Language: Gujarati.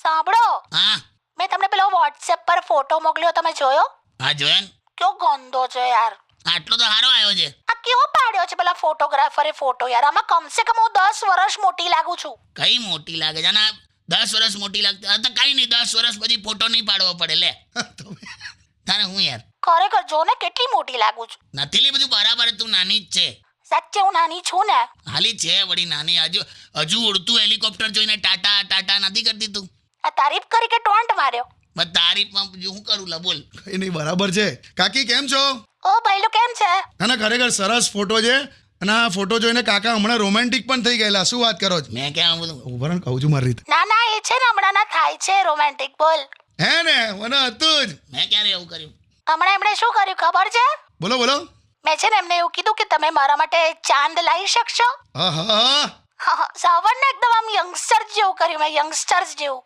સાંભળો, હા મેં તમને પેલો વોટ્સએપ પર ફોટો મોકલ્યો, તમે જોયો? હા જોયો ને. કેવો ગંદો છે યાર. આટલો તો સારો આવ્યો છે. આ કેવો પાડ્યો છે પેલા ફોટોગ્રાફરે ફોટો યાર. આમાં કમસે કમ હું 10 વર્ષ મોટી લાગુ છું. કઈ મોટી લાગે છે ને? 10 વર્ષ મોટી લાગતી હવે તો કઈ નહીં, 10 વર્ષ પછી ફોટો નહીં પાડવો પડે. લે તારે હું યાર ખરેખર જો ને કેટલી મોટી લાગુ છું. નથી લે, બધું બરાબર. તું નાની જ છે. સાચે હું નાની છું ને? હાલી છે વળી નાની. હજુ ઉડતું હેલિકોપ્ટર જોઈને ટાટા ટાટા નથી કરતી તું? આ તારીફ કરી કે ટોન્ટ માર્યો? બસ તારીફમાં શું કરું? લા બોલ. કઈ નહીં, બરાબર છે. કાકી કેમ છો? ઓ ભાઈલો કેમ છે? ના ખરેખર સરસ ફોટો છે. અને આ ફોટો જોઈને કાકા હમણાં રોમેન્ટિક પણ થઈ ગયેલા. શું વાત કરો છો? મેં ક્યાં બધું ઉભા રહો ને, કહું છું મારી રીતે. ના ના, એ છે ને હમણાં ના થાય છે રોમેન્ટિક. બોલ. હે ને, મને હતું જ. મેં ક્યારે એવું કર્યું? હમણાં એમણે શું કર્યું ખબર છે? બોલો બોલો. મેં છે ને એમને એવું કીધું કે તમે મારા માટે ચાંદ લાવી શકશો. હા હા હા. સાવર ને એકદમ આમ યંગસ્ટર જેવું કર્યું મેં, યંગસ્ટર્સ જેવું.